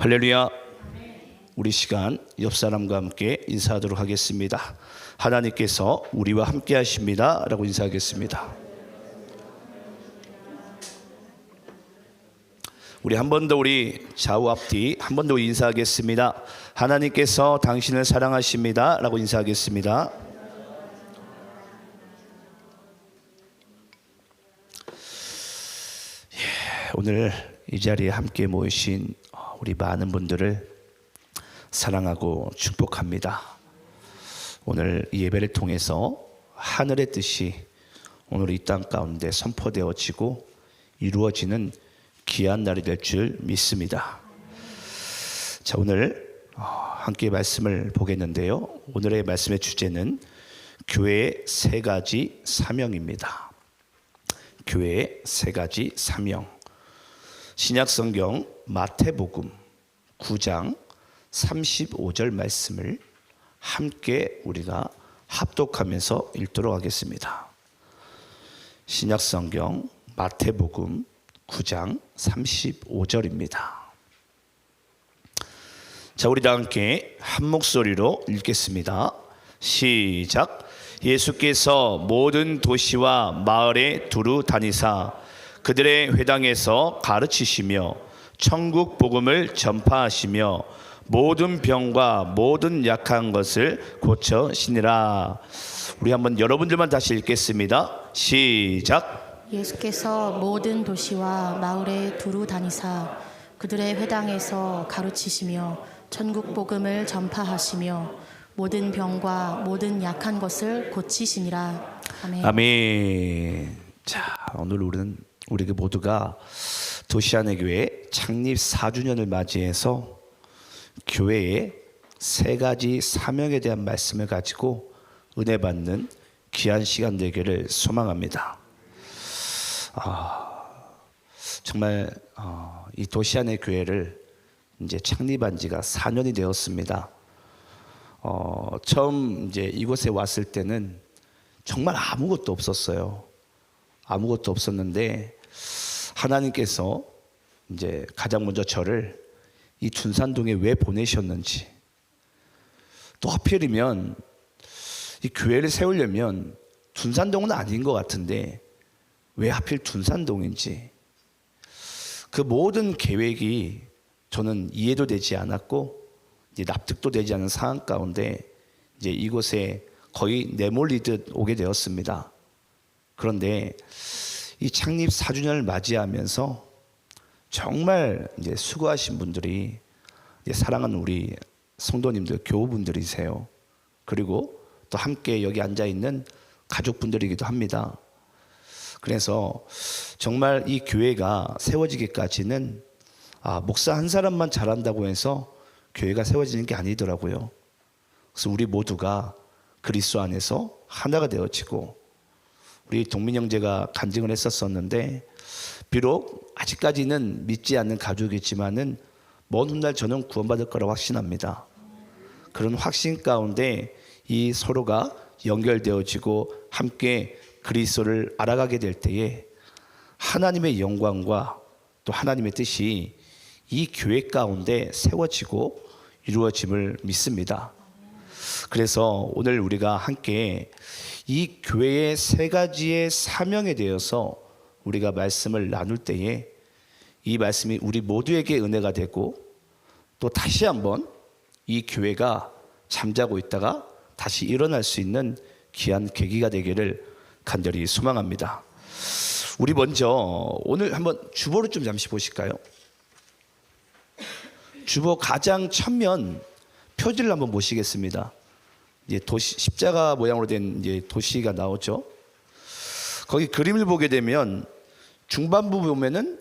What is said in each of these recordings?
할렐루야. 우리 시간 옆 사람과 함께 인사하도록 하겠습니다. 하나님께서 우리와 함께 하십니다 라고 인사하겠습니다. 우리 한 번 더 우리 좌우 앞뒤 한 번 더 인사하겠습니다. 하나님께서 당신을 사랑하십니다 라고 인사하겠습니다. 오늘 이 자리에 함께 모이신 우리 많은 분들을 사랑하고 축복합니다. 오늘 이 예배를 통해서 하늘의 뜻이 오늘 이 땅 가운데 선포되어지고 이루어지는 귀한 날이 될 줄 믿습니다. 자, 오늘 함께 말씀을 보겠는데요. 오늘의 말씀의 주제는 교회의 세 가지 사명입니다. 교회의 세 가지 사명. 신약성경 마태복음 9장 35절 말씀을 함께 우리가 합독하면서 읽도록 하겠습니다. 신약성경 마태복음 9장 35절입니다. 자, 우리 다 함께 한 목소리로 읽겠습니다. 시작. 예수께서 모든 도시와 마을에 두루 다니사 그들의 회당에서 가르치시며 천국 복음을 전파하시며 모든 병과 모든 약한 것을 고쳐시니라. 우리 한번 여러분들만 다시 읽겠습니다. 시작. 예수께서 모든 도시와 마을에 두루 다니사 그들의 회당에서 가르치시며 천국 복음을 전파하시며 모든 병과 모든 약한 것을 고치시니라. 아멘. 아멘. 자, 오늘 우리 모두가 도시안의 교회 창립 4주년을 맞이해서 교회의 세 가지 사명에 대한 말씀을 가지고 은혜 받는 귀한 시간 되기를 소망합니다. 정말 이 도시안의 교회를 이제 창립한 지가 4년이 되었습니다. 처음 이제 이곳에 왔을 때는 정말 아무것도 없었어요. 아무것도 없었는데 하나님께서 이제 가장 먼저 저를 이 둔산동에 왜 보내셨는지, 또 하필이면 이 교회를 세우려면 둔산동은 아닌 것 같은데 왜 하필 둔산동인지, 그 모든 계획이 저는 이해도 되지 않았고 이제 납득도 되지 않은 상황 가운데 이제 이곳에 거의 내몰리듯 오게 되었습니다. 그런데 이 창립 4주년을 맞이하면서 정말 이제 수고하신 분들이 이제 사랑하는 우리 성도님들, 교우분들이세요. 그리고 또 함께 여기 앉아 있는 가족분들이기도 합니다. 그래서 정말 이 교회가 세워지기까지는 목사 한 사람만 잘한다고 해서 교회가 세워지는 게 아니더라고요. 그래서 우리 모두가 그리스도 안에서 하나가 되어지고, 우리 동민 형제가 간증을 했었었는데 비록 아직까지는 믿지 않는 가족이지만은 먼 훗날 저는 구원받을 거라고 확신합니다. 그런 확신 가운데 이 서로가 연결되어지고 함께 그리스도를 알아가게 될 때에 하나님의 영광과 또 하나님의 뜻이 이 교회 가운데 세워지고 이루어짐을 믿습니다. 그래서 오늘 우리가 함께 이 교회의 세 가지의 사명에 대해서 우리가 말씀을 나눌 때에 이 말씀이 우리 모두에게 은혜가 되고, 또 다시 한번 이 교회가 잠자고 있다가 다시 일어날 수 있는 귀한 계기가 되기를 간절히 소망합니다. 우리 먼저 오늘 한번 주보를 좀 잠시 보실까요? 주보 가장 첫면 표지를 한번 보시겠습니다. 이제 도시, 십자가 모양으로 된 이제 도시가 나오죠. 거기 그림을 보게 되면 중반부 보면은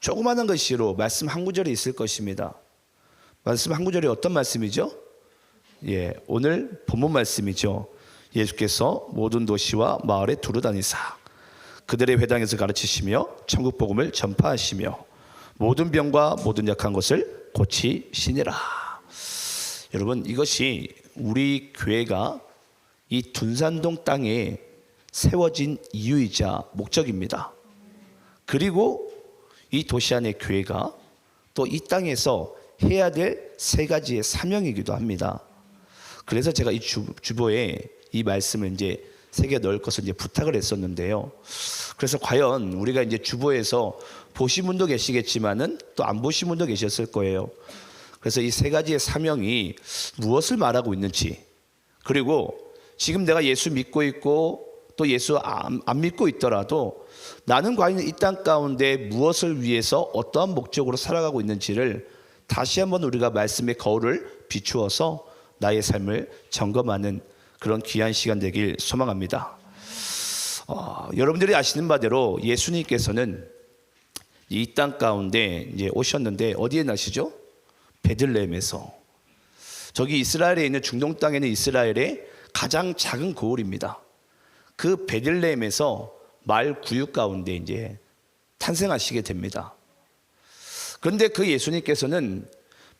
조그마한 글씨로 말씀 한 구절이 있을 것입니다. 말씀 한 구절이 어떤 말씀이죠? 오늘 본문 말씀이죠. 예수께서 모든 도시와 마을에 두루 다니사 그들의 회당에서 가르치시며 천국 복음을 전파하시며 모든 병과 모든 약한 것을 고치시니라. 여러분, 이것이 우리 교회가 이 둔산동 땅에 세워진 이유이자 목적입니다. 그리고 이 도시 안의 교회가 또 이 땅에서 해야 될 세 가지의 사명이기도 합니다. 그래서 제가 이 주보에 이 말씀을 이제 새겨 넣을 것을 이제 부탁을 했었는데요. 그래서 과연 우리가 이제 주보에서 보신 분도 계시겠지만은 또 안 보신 분도 계셨을 거예요. 그래서 이 세 가지의 사명이 무엇을 말하고 있는지, 그리고 지금 내가 예수 믿고 있고 또 예수 안 믿고 있더라도 나는 과연 이 땅 가운데 무엇을 위해서 어떠한 목적으로 살아가고 있는지를 다시 한번 우리가 말씀의 거울을 비추어서 나의 삶을 점검하는 그런 귀한 시간 되길 소망합니다. 여러분들이 아시는 바대로 예수님께서는 이 땅 가운데 이제 오셨는데 어디에 나시죠? 베들레헴에서. 저기 이스라엘에 있는 중동 땅에 있는 이스라엘의 가장 작은 고을입니다. 그 베들레헴에서 마을 구육 가운데 이제 탄생하시게 됩니다. 그런데 그 예수님께서는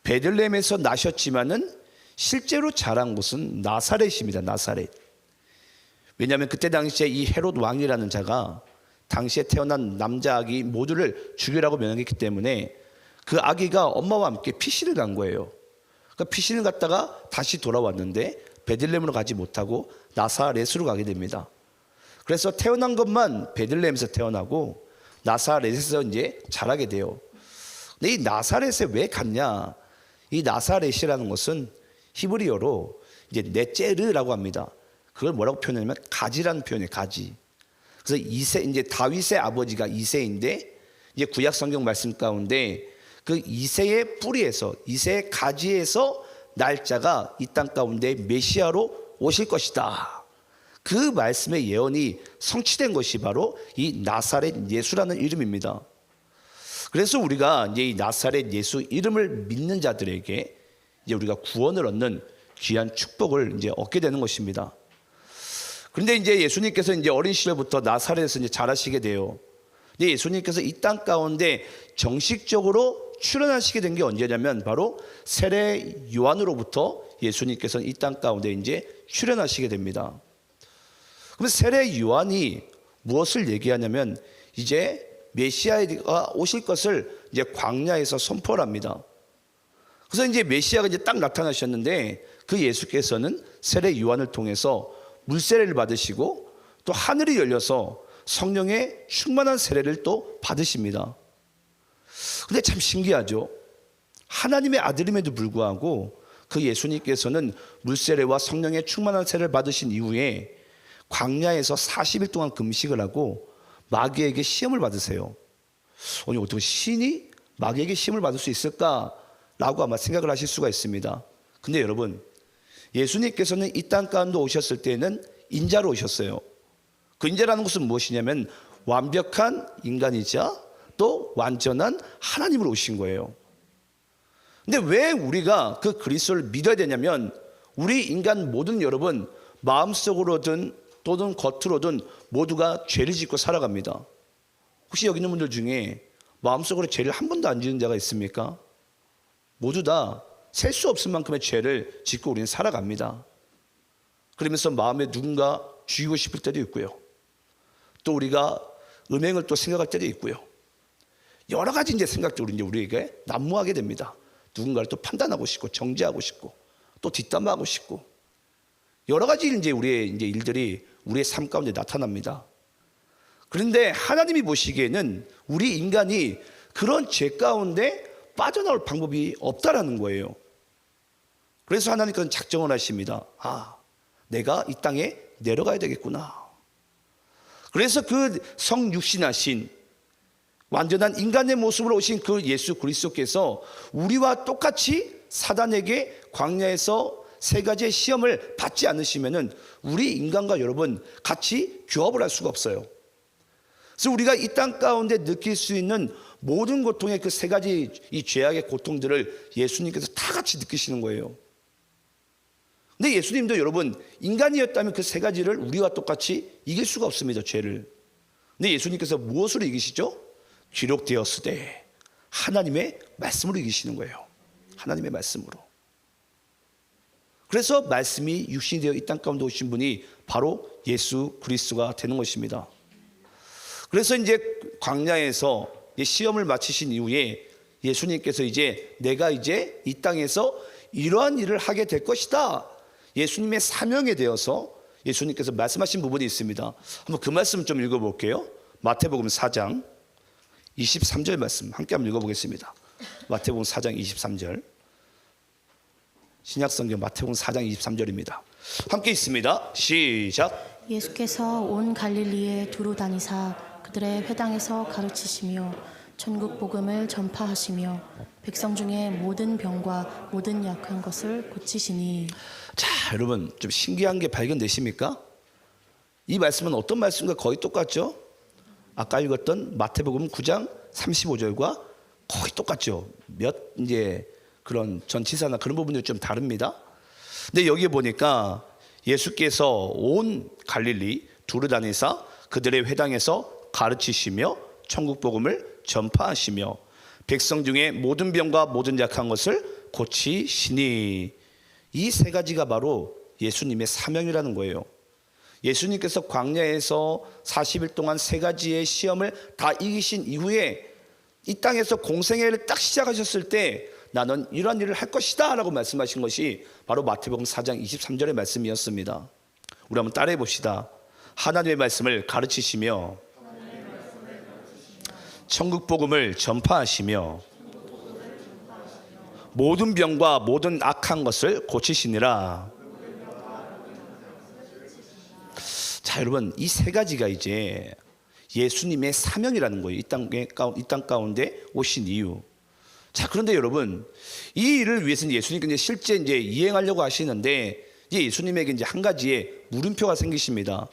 베들레헴에서 나셨지만은 실제로 자란 곳은 나사렛입니다. 나사렛. 왜냐하면 그때 당시에 이 헤롯 왕이라는 자가 당시에 태어난 남자 아기 모두를 죽이라고 명령했기 때문에 그 아기가 엄마와 함께 피신을 간 거예요. 그러니까 피신을 갔다가 다시 돌아왔는데 베들레헴으로 가지 못하고 나사렛으로 가게 됩니다. 그래서 태어난 것만 베들레헴에서 태어나고 나사렛에서 이제 자라게 돼요. 근데 이 나사렛에 왜 갔냐? 이 나사렛이라는 것은 히브리어로 이제 네제르라고 합니다. 그걸 뭐라고 표현하냐면 가지라는 표현이에요. 가지. 그래서 이제 다윗의 아버지가 이새인데 이제 구약 성경 말씀 가운데 그 이새의 뿌리에서 이새의 가지에서 날짜가 이 땅 가운데 메시아로 오실 것이다. 그 말씀의 예언이 성취된 것이 바로 이 나사렛 예수라는 이름입니다. 그래서 우리가 이제 이 나사렛 예수 이름을 믿는 자들에게 이제 우리가 구원을 얻는 귀한 축복을 이제 얻게 되는 것입니다. 그런데 이제 예수님께서 이제 어린 시절부터 나사렛에서 이제 자라시게 돼요. 이제 예수님께서 이 땅 가운데 정식적으로 출현하시게 된 게 언제냐면 바로 세례 요한으로부터 예수님께서는 이 땅 가운데 이제 출현하시게 됩니다. 그럼 세례 요한이 무엇을 얘기하냐면 이제 메시아가 오실 것을 이제 광야에서 선포를 합니다. 그래서 이제 메시아가 이제 딱 나타나셨는데 그 예수께서는 세례 요한을 통해서 물세례를 받으시고 또 하늘이 열려서 성령의 충만한 세례를 또 받으십니다. 근데 참 신기하죠. 하나님의 아들임에도 불구하고 그 예수님께서는 물세례와 성령의 충만한 세례를 받으신 이후에 광야에서 40일 동안 금식을 하고 마귀에게 시험을 받으세요. 아니 어떻게 신이 마귀에게 시험을 받을 수 있을까라고 아마 생각을 하실 수가 있습니다. 근데 여러분, 예수님께서는 이 땅 가운데 오셨을 때는 인자로 오셨어요. 그 인자라는 것은 무엇이냐면 완벽한 인간이자 또 완전한 하나님으로 오신 거예요. 근데 왜 우리가 그 그리스도를 믿어야 되냐면 우리 인간 모든 여러분 마음속으로든 또는 겉으로든 모두가 죄를 짓고 살아갑니다. 혹시 여기 있는 분들 중에 마음속으로 죄를 한 번도 안 지은 자가 있습니까? 모두 다 셀 수 없을 만큼의 죄를 짓고 우리는 살아갑니다. 그러면서 마음에 누군가 죽이고 싶을 때도 있고요. 또 우리가 음행을 또 생각할 때도 있고요. 여러 가지 이제 생각들이 이제 우리에게 난무하게 됩니다. 누군가를 또 판단하고 싶고 정죄하고 싶고 또 뒷담화하고 싶고 여러 가지 이제 우리의 이제 일들이 우리의 삶 가운데 나타납니다. 그런데 하나님이 보시기에는 우리 인간이 그런 죄 가운데 빠져나올 방법이 없다라는 거예요. 그래서 하나님께서는 작정을 하십니다. 내가 이 땅에 내려가야 되겠구나. 그래서 그 성육신하신 완전한 인간의 모습으로 오신 그 예수 그리스도께서 우리와 똑같이 사단에게 광야에서 세 가지의 시험을 받지 않으시면은 우리 인간과 여러분 같이 교합을 할 수가 없어요. 그래서 우리가 이 땅 가운데 느낄 수 있는 모든 고통의 그 세 가지 이 죄악의 고통들을 예수님께서 다 같이 느끼시는 거예요. 근데 예수님도 여러분 인간이었다면 그 세 가지를 우리와 똑같이 이길 수가 없습니다. 죄를. 근데 예수님께서 무엇으로 이기시죠? 기록되었으되 하나님의 말씀으로 이기시는 거예요. 하나님의 말씀으로. 그래서 말씀이 육신이 되어 이 땅 가운데 오신 분이 바로 예수 그리스도가 되는 것입니다. 그래서 이제 광야에서 시험을 마치신 이후에 예수님께서 이제 내가 이제 이 땅에서 이러한 일을 하게 될 것이다. 예수님의 사명에 대해서 예수님께서 말씀하신 부분이 있습니다. 한번 그 말씀 좀 읽어볼게요. 마태복음 4장 23절 말씀 함께 한번 읽어보겠습니다. 마태복음 4장 23절. 신약성경 마태복음 4장 23절입니다. 함께 있습니다. 시작. 예수께서 온 갈릴리에 두루 다니사 그들의 회당에서 가르치시며 천국 복음을 전파하시며 백성 중에 모든 병과 모든 약한 것을 고치시니. 자, 여러분 좀 신기한 게 발견되십니까? 이 말씀은 어떤 말씀과 거의 똑같죠? 아까 읽었던 마태복음 9장 35절과 거의 똑같죠. 몇 이제 그런 전치사나 그런 부분들이 좀 다릅니다. 근데 여기에 보니까 예수께서 온 갈릴리 두루 다니사 그들의 회당에서 가르치시며 천국 복음을 전파하시며 백성 중에 모든 병과 모든 약한 것을 고치시니. 이 세 가지가 바로 예수님의 사명이라는 거예요. 예수님께서 광야에서 40일 동안 세 가지의 시험을 다 이기신 이후에 이 땅에서 공생애를 딱 시작하셨을 때 나는 이러한 일을 할 것이다 라고 말씀하신 것이 바로 마태복음 4장 23절의 말씀이었습니다. 우리 한번 따라해 봅시다. 하나님의 말씀을 가르치시며 천국 복음을 전파하시며 모든 병과 모든 악한 것을 고치시니라. 자, 여러분 이 세 가지가 이제 예수님의 사명이라는 거예요. 이 땅 가운데 오신 이유. 자, 그런데 여러분 이 일을 위해서는 예수님께서 실제 이제 이행하려고 하시는데 이제 예수님에게 이제 한 가지의 물음표가 생기십니다.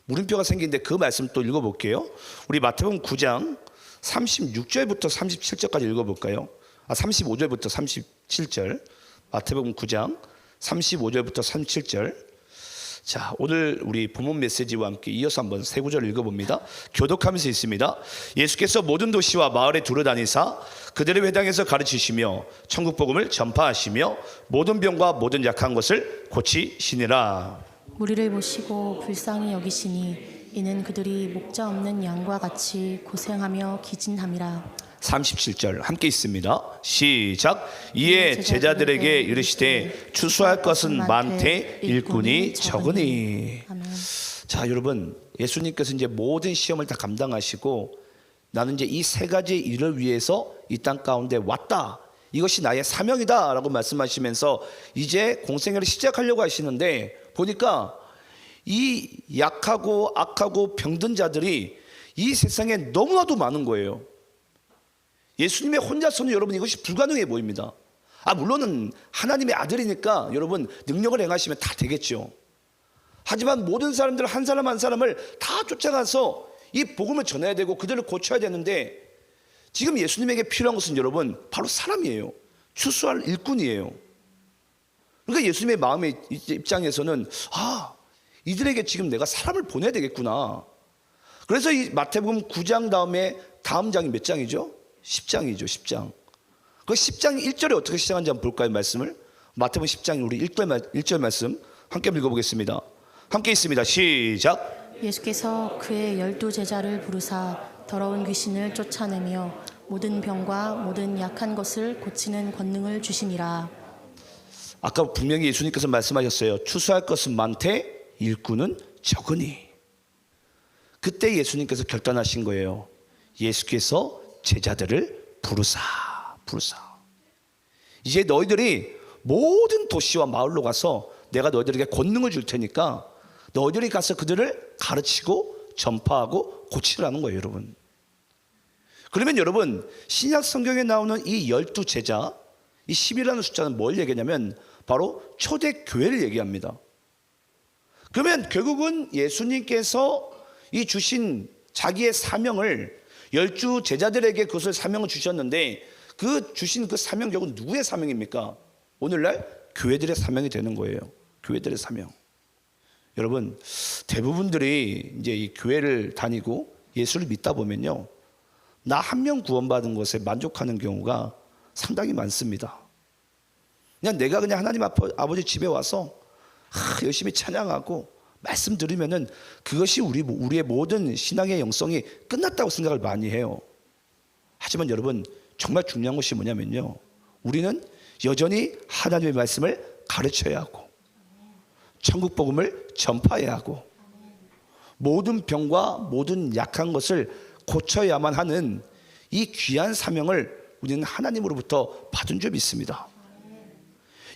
물음표가 생기는데 그 말씀 또 읽어볼게요. 우리 마태복음 9장 36절부터 37절까지 읽어볼까요? 35절부터 37절. 마태복음 9장 35절부터 37절. 자, 오늘 우리 본문 메시지와 함께 이어서 한번 세 구절을 읽어봅니다. 교독하면서 있습니다. 예수께서 모든 도시와 마을에 두루 다니사 그들의 회당에서 가르치시며 천국 복음을 전파하시며 모든 병과 모든 약한 것을 고치시니라. 무리를 보시고 불쌍히 여기시니 이는 그들이 목자 없는 양과 같이 고생하며 기진함이라. 37절 함께 있습니다. 시작. 이에 제자들에게 이르시되 추수할 것은 많되 일꾼이 적으니. 아멘. 자, 여러분 예수님께서 이제 모든 시험을 다 감당하시고 나는 이제 이 세 가지 일을 위해서 이 땅 가운데 왔다. 이것이 나의 사명이다 라고 말씀하시면서 이제 공생애를 시작하려고 하시는데 보니까 이 약하고 악하고 병든 자들이 이 세상에 너무나도 많은 거예요. 예수님의 혼자서는 여러분 이것이 불가능해 보입니다. 물론은 하나님의 아들이니까 여러분 능력을 행하시면 다 되겠죠. 하지만 모든 사람들 한 사람 한 사람을 다 쫓아가서 이 복음을 전해야 되고 그들을 고쳐야 되는데 지금 예수님에게 필요한 것은 여러분 바로 사람이에요. 추수할 일꾼이에요. 그러니까 예수님의 마음의 입장에서는 이들에게 지금 내가 사람을 보내야 되겠구나. 그래서 이 마태복음 9장 다음에 다음 장이 몇 장이죠? 10장이죠. 10장. 그 10장 1절에 어떻게 시작하는지 한번 볼까요? 말씀을. 마태복음 10장 우리 1절 말씀 함께 읽어보겠습니다. 함께 있습니다. 시작. 예수께서 그의 12제자를 부르사 더러운 귀신을 쫓아내며 모든 병과 모든 약한 것을 고치는 권능을 주시니라. 아까 분명히 예수님께서 말씀하셨어요. 추수할 것은 많되 일꾼은 적으니. 그때 예수님께서 결단하신 거예요. 예수께서 제자들을 부르사. 이제 너희들이 모든 도시와 마을로 가서 내가 너희들에게 권능을 줄 테니까 너희들이 가서 그들을 가르치고 전파하고 고치라는 거예요, 여러분. 그러면 여러분 신약 성경에 나오는 이 12제자, 이 10이라는 숫자는 뭘 얘기하냐면 바로 초대교회를 얘기합니다. 그러면 결국은 예수님께서 이 주신 자기의 사명을 12제자들에게 그것을 사명을 주셨는데 그 주신 그 사명 결국은 누구의 사명입니까? 오늘날 교회들의 사명이 되는 거예요. 교회들의 사명. 여러분 대부분들이 이제 이 교회를 다니고 예수를 믿다 보면요, 나 한 명 구원받은 것에 만족하는 경우가 상당히 많습니다. 그냥 내가 그냥 하나님 아버지 집에 와서 열심히 찬양하고 말씀 들으면은 그것이 우리의 모든 신앙의 영성이 끝났다고 생각을 많이 해요. 하지만 여러분 정말 중요한 것이 뭐냐면요, 우리는 여전히 하나님의 말씀을 가르쳐야 하고 천국 복음을 전파해야 하고 모든 병과 모든 약한 것을 고쳐야만 하는 이 귀한 사명을 우리는 하나님으로부터 받은 줄 믿습니다.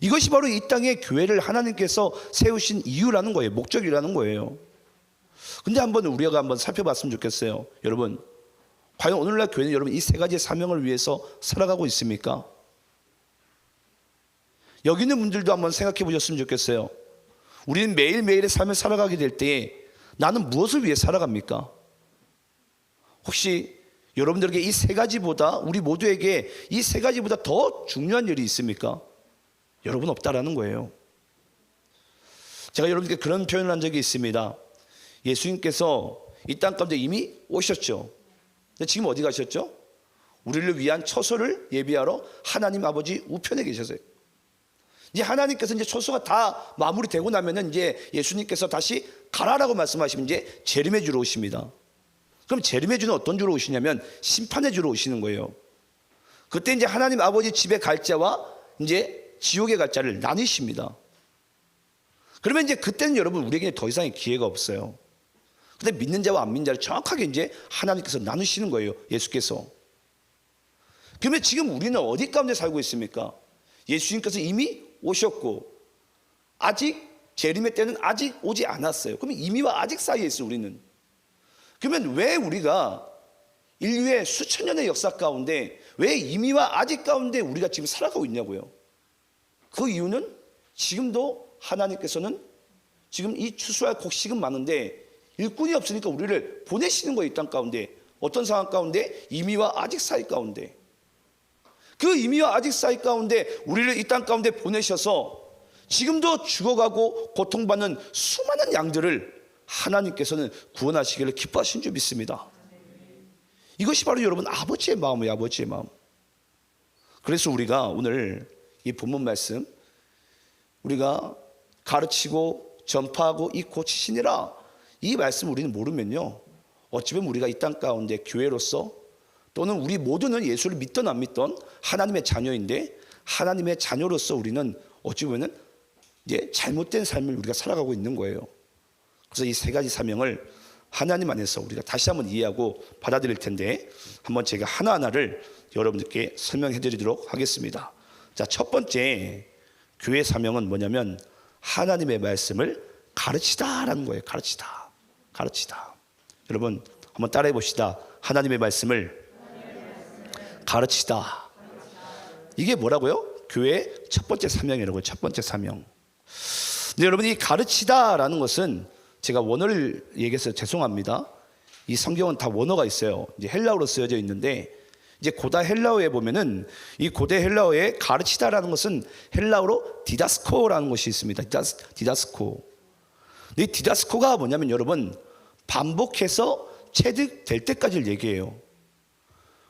이것이 바로 이 땅에 교회를 하나님께서 세우신 이유라는 거예요. 목적이라는 거예요. 근데 우리가 한번 살펴봤으면 좋겠어요. 여러분, 과연 오늘날 교회는 여러분 이 세 가지 사명을 위해서 살아가고 있습니까? 여기 있는 분들도 한번 생각해 보셨으면 좋겠어요. 우리는 매일매일의 삶을 살아가게 될 때에 나는 무엇을 위해 살아갑니까? 혹시 여러분들에게 이 세 가지보다, 우리 모두에게 이 세 가지보다 더 중요한 일이 있습니까? 여러분, 없다라는 거예요. 제가 여러분께 그런 표현을 한 적이 있습니다. 예수님께서 이 땅 가운데 이미 오셨죠. 근데 지금 어디 가셨죠? 우리를 위한 처소를 예비하러 하나님 아버지 우편에 계셔서요. 이제 하나님께서 이제 처소가 다 마무리되고 나면은 이제 예수님께서 다시 가라라고 말씀하시면 이제 재림해 주러 오십니다. 그럼 재림해 주는 어떤 주로 오시냐면 심판해 주러 오시는 거예요. 그때 이제 하나님 아버지 집에 갈 자와 이제 지옥에 갈 자를 나뉘십니다. 그러면 이제 그때는 여러분 우리에게 더 이상의 기회가 없어요. 근데 믿는 자와 안 믿는 자를 정확하게 이제 하나님께서 나누시는 거예요. 예수께서. 그러면 지금 우리는 어디 가운데 살고 있습니까? 예수님께서 이미 오셨고 아직 재림의 때는 아직 오지 않았어요. 그러면 이미와 아직 사이에 있어요, 우리는. 그러면 왜 우리가 인류의 수천 년의 역사 가운데 왜 이미와 아직 가운데 우리가 지금 살아가고 있냐고요. 그 이유는 지금도 하나님께서는 지금 이 추수할 곡식은 많은데 일꾼이 없으니까 우리를 보내시는 거예요. 이 땅 가운데. 어떤 상황 가운데? 이미와 아직 사이 가운데. 그 이미와 아직 사이 가운데 우리를 이 땅 가운데 보내셔서 지금도 죽어가고 고통받는 수많은 양들을 하나님께서는 구원하시기를 기뻐하신 줄 믿습니다. 이것이 바로 여러분 아버지의 마음이에요. 아버지의 마음. 그래서 우리가 오늘 이 본문 말씀 우리가 가르치고 전파하고 이 고치시니라 이 말씀 우리는 모르면요 어찌 보면 우리가 이 땅 가운데 교회로서 또는 우리 모두는 예수를 믿던 안 믿던 하나님의 자녀인데 하나님의 자녀로서 우리는 어찌 보면 이제 잘못된 삶을 우리가 살아가고 있는 거예요. 그래서 이 세 가지 사명을 하나님 안에서 우리가 다시 한번 이해하고 받아들일 텐데 한번 제가 하나하나를 여러분들께 설명해 드리도록 하겠습니다. 자, 첫 번째 교회 사명은 뭐냐면 하나님의 말씀을 가르치다라는 거예요. 가르치다. 여러분 한번 따라해 봅시다. 하나님의 말씀을 가르치다. 이게 뭐라고요? 교회의 첫 번째 사명이라고요. 첫 번째 사명. 근데 여러분 이 가르치다라는 것은 제가 원어를 얘기해서 죄송합니다. 이 성경은 다 원어가 있어요. 이제 헬라어로 쓰여져 있는데 이제 고다 헬라어에 보면은 이 고대 헬라어에 가르치다라는 것은 헬라어로 디다스코라는 것이 있습니다. 디다스코. 이 디다스코가 뭐냐면 여러분 반복해서 체득될 때까지를 얘기해요.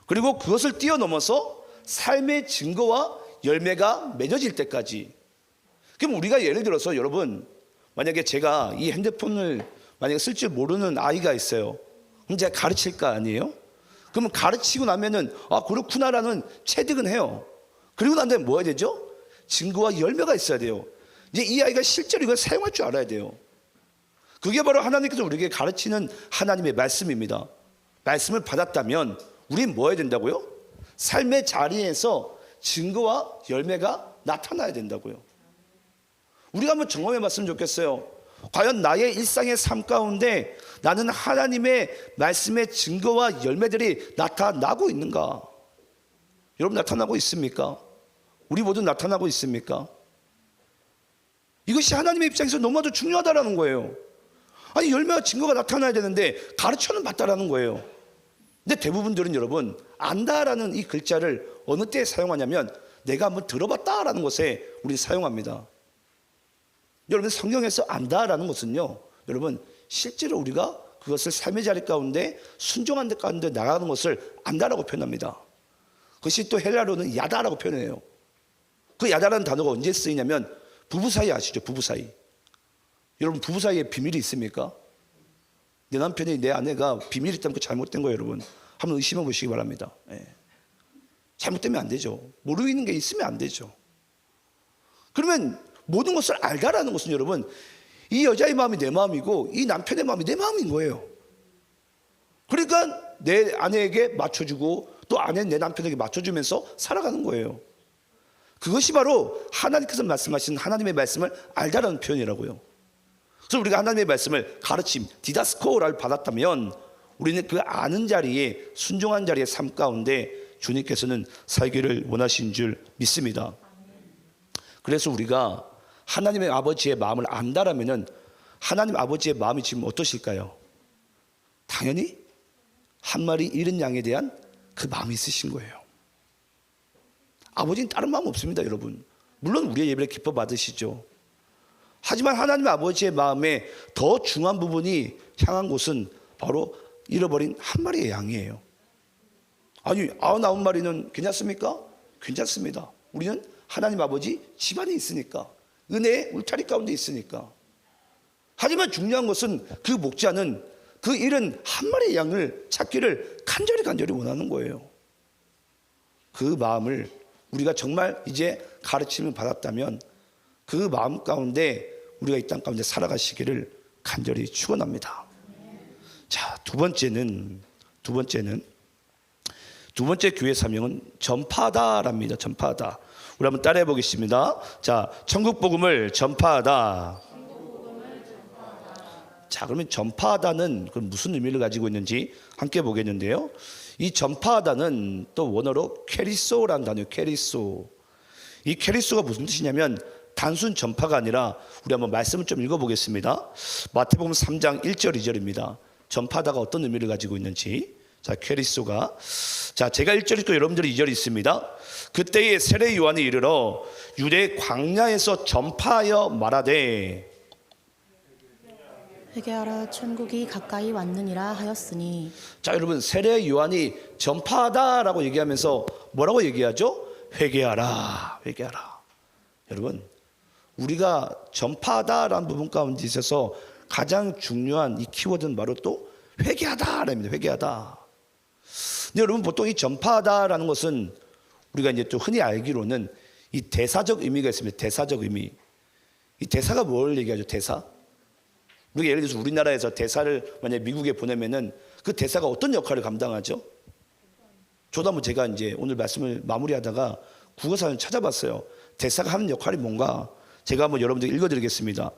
그리고 그것을 뛰어넘어서 삶의 증거와 열매가 맺어질 때까지. 그럼 우리가 예를 들어서 여러분 만약에 제가 이 핸드폰을 만약에 쓸 줄 모르는 아이가 있어요. 그럼 제가 가르칠 거 아니에요? 그러면 가르치고 나면은 아 그렇구나라는 체득은 해요. 그리고 난 다음에 뭐 해야 되죠? 증거와 열매가 있어야 돼요. 이제 이 아이가 실제로 이걸 사용할 줄 알아야 돼요. 그게 바로 하나님께서 우리에게 가르치는 하나님의 말씀입니다. 말씀을 받았다면 우리는 뭐 해야 된다고요? 삶의 자리에서 증거와 열매가 나타나야 된다고요. 우리가 한번 경험해 봤으면 좋겠어요. 과연 나의 일상의 삶 가운데 나는 하나님의 말씀의 증거와 열매들이 나타나고 있는가? 여러분 나타나고 있습니까? 우리 모두 나타나고 있습니까? 이것이 하나님의 입장에서 너무나도 중요하다라는 거예요. 아니 열매와 증거가 나타나야 되는데 가르쳐는 받다라는 거예요. 근데 대부분들은 여러분 안다라는 이 글자를 어느 때에 사용하냐면 내가 한번 들어봤다라는 것에 우리 사용합니다. 여러분 성경에서 안다라는 것은요 여러분 실제로 우리가 그것을 삶의 자리 가운데 순종한 데 가운데 나가는 것을 안다라고 표현합니다. 그것이 또 헬라어로는 야다라고 표현해요. 그 야다라는 단어가 언제 쓰이냐면 부부 사이 아시죠? 부부 사이. 여러분 부부 사이에 비밀이 있습니까? 내 남편이 내 아내가 비밀이 있다면 그 잘못된 거예요. 여러분 한번 의심해 보시기 바랍니다. 예. 잘못되면 안 되죠. 모르는 게 있으면 안 되죠. 그러면 모든 것을 알다라는 것은 여러분, 이 여자의 마음이 내 마음이고 이 남편의 마음이 내 마음인 거예요. 그러니까 내 아내에게 맞춰주고 또 아내는 내 남편에게 맞춰주면서 살아가는 거예요. 그것이 바로 하나님께서 말씀하신 하나님의 말씀을 알다라는 표현이라고요. 그래서 우리가 하나님의 말씀을 가르침, 디다스코를 받았다면 우리는 그 아는 자리에, 순종한 자리의 삶 가운데 주님께서는 살기를 원하신 줄 믿습니다. 그래서 우리가 하나님의 아버지의 마음을 안다라면은 하나님 아버지의 마음이 지금 어떠실까요? 당연히 한 마리 잃은 양에 대한 그 마음이 있으신 거예요. 아버지는 다른 마음 없습니다, 여러분. 물론 우리의 예배를 기뻐 받으시죠. 하지만 하나님 아버지의 마음에 더 중요한 부분이 향한 곳은 바로 잃어버린 한 마리의 양이에요. 아니, 99마리는 괜찮습니까? 괜찮습니다. 우리는 하나님 아버지 집안에 있으니까, 은혜의 울타리 가운데 있으니까. 하지만 중요한 것은 그 목자는 그 잃은 한 마리의 양을 찾기를 간절히 원하는 거예요. 그 마음을 우리가 정말 이제 가르침을 받았다면 그 마음 가운데 우리가 이 땅 가운데 살아가시기를 간절히 축원합니다. 자, 두 번째 교회 사명은 전파하다랍니다. 전파하다. 우리 한번 따라해 보겠습니다. 자, 천국 복음을 전파하다. 자, 그러면 전파하다는 그럼 무슨 의미를 가지고 있는지 함께 보겠는데요. 이 전파하다는 또 원어로 캐리소라는 단어예요. 캐리소. 이 캐리소가 무슨 뜻이냐면 단순 전파가 아니라, 우리 한번 말씀을 좀 읽어보겠습니다. 마태복음 3장 1절 2절입니다. 전파하다가 어떤 의미를 가지고 있는지. 자, 캐리소가, 자, 제가 1절 읽고 여러분들이 2절 있습니다. 그때에 세례 요한이 이르러 유대 광야에서 전파하여 말하되, 회개하라, 천국이 가까이 왔느니라 하였으니. 자, 여러분, 세례 요한이 전파하다라고 얘기하면서 뭐라고 얘기하죠? 회개하라, 회개하라. 여러분, 우리가 전파하다라는 부분 가운데 있어서 가장 중요한 이 키워드는 바로 또 회개하다랍니다. 회개하다. 근데 여러분, 보통 이 전파하다라는 것은 우리가 이제 또 흔히 알기로는 이 대사적 의미가 있습니다. 대사적 의미. 이 대사가 뭘 얘기하죠? 대사. 우리가 예를 들어서 우리나라에서 대사를 만약 미국에 보내면은 그 대사가 어떤 역할을 감당하죠? 저도 한번 제가 이제 오늘 말씀을 마무리하다가 국어사전을 찾아봤어요. 대사가 하는 역할이 뭔가. 제가 한번 여러분들 읽어드리겠습니다.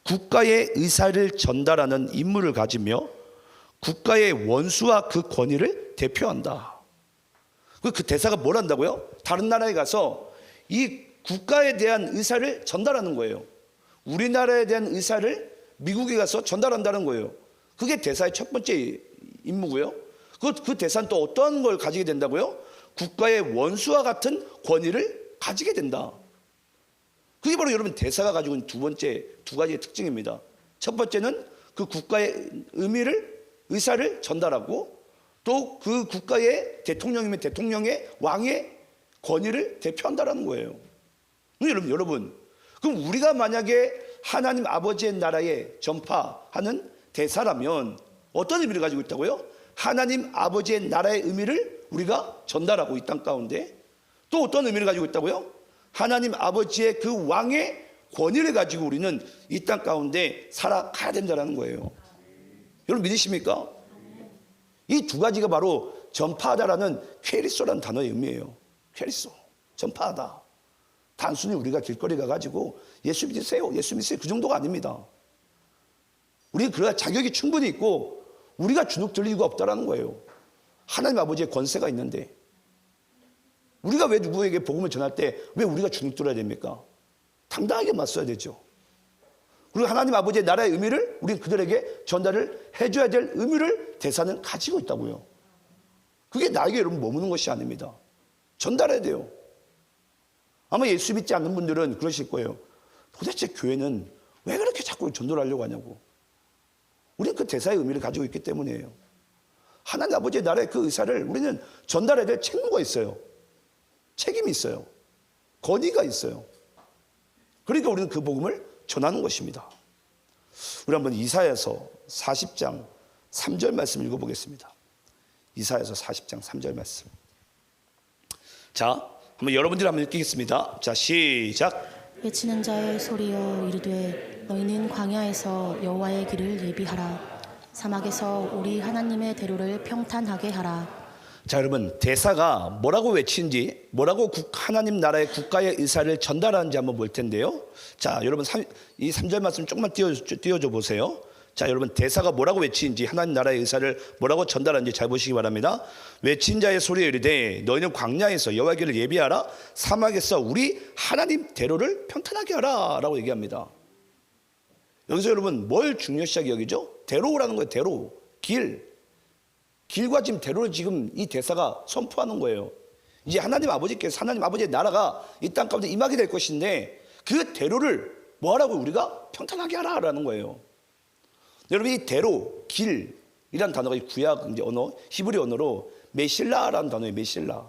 국가의 의사를 전달하는 임무를 가지며 국가의 원수와 그 권위를 대표한다. 그 대사가 뭘 한다고요? 다른 나라에 가서 이 국가에 대한 의사를 전달하는 거예요. 우리나라에 대한 의사를 미국에 가서 전달한다는 거예요. 그게 대사의 첫 번째 임무고요. 그 대사는 또 어떠한 걸 가지게 된다고요? 국가의 원수와 같은 권위를 가지게 된다. 그게 바로 여러분 대사가 가지고 있는 두 가지의 특징입니다. 첫 번째는 그 국가의 의사를 전달하고, 또 그 국가의 대통령이면 대통령의 왕의 권위를 대표한다라는 거예요. 여러분, 그럼 우리가 만약에 하나님 아버지의 나라에 전파하는 대사라면 어떤 의미를 가지고 있다고요? 하나님 아버지의 나라의 의미를 우리가 전달하고 이 땅 가운데, 또 어떤 의미를 가지고 있다고요? 하나님 아버지의 그 왕의 권위를 가지고 우리는 이 땅 가운데 살아가야 된다는 거예요. 여러분 믿으십니까? 이 두 가지가 바로 전파하다라는 캐리소라는 단어의 의미예요. 캐리소, 전파하다. 단순히 우리가 길거리 가가지고 예수 믿으세요, 예수 믿으세요, 그 정도가 아닙니다. 우리가 그럴 자격이 충분히 있고 우리가 주눅 들 이유가 없다라는 거예요. 하나님 아버지의 권세가 있는데 우리가 왜 누구에게 복음을 전할 때 왜 우리가 주눅 들어야 됩니까? 당당하게 맞서야 되죠. 그리고 하나님 아버지의 나라의 의미를 우리 그들에게 전달을 해줘야 될 의미를 대사는 가지고 있다고요. 그게 나에게 여러분 머무는 것이 아닙니다. 전달해야 돼요. 아마 예수 믿지 않는 분들은 그러실 거예요. 도대체 교회는 왜 그렇게 자꾸 전도하려고 하냐고. 우리는 그 대사의 의미를 가지고 있기 때문이에요. 하나님 아버지의 나라의 그 의사를 우리는 전달해야 될 책무가 있어요. 책임이 있어요. 권위가 있어요. 그러니까 우리는 그 복음을 전하는 것입니다. 우리 한번 이사야서 40장 3절 말씀 읽어보겠습니다. 이사야서 40장 3절 말씀. 자, 한번 여러분들 한번 읽겠습니다. 자, 시작. 외치는 자의 소리여 이르되 너희는 광야에서 여호와의 길을 예비하라. 사막에서 우리 하나님의 대로를 평탄하게 하라. 자, 여러분 대사가 뭐라고 외치는지, 뭐라고 하나님 나라의 국가의 의사를 전달하는지 한번 볼 텐데요. 자, 여러분 이 3절 말씀 조금만 띄워줘 보세요. 자, 여러분 대사가 뭐라고 외치는지, 하나님 나라의 의사를 뭐라고 전달하는지 잘 보시기 바랍니다. 외친 자의 소리에 이르되 너희는 광야에서 여호와의 길을 예비하라. 사막에서 우리 하나님 대로를 평탄하게 하라 라고 얘기합니다. 여기서 여러분 뭘 중요시하게 여기죠? 대로라는 거예요. 대로, 길과 지금 대로를 지금 이 대사가 선포하는 거예요. 이제 하나님 아버지께서, 하나님 아버지의 나라가 이 땅 가운데 임하게 될 것인데 그 대로를 뭐 하라고? 우리가 평탄하게 하라라는 거예요. 여러분 이 대로, 길이라는 단어가 이 구약 이제 언어, 히브리 언어로 메실라라는 단어예요. 메실라.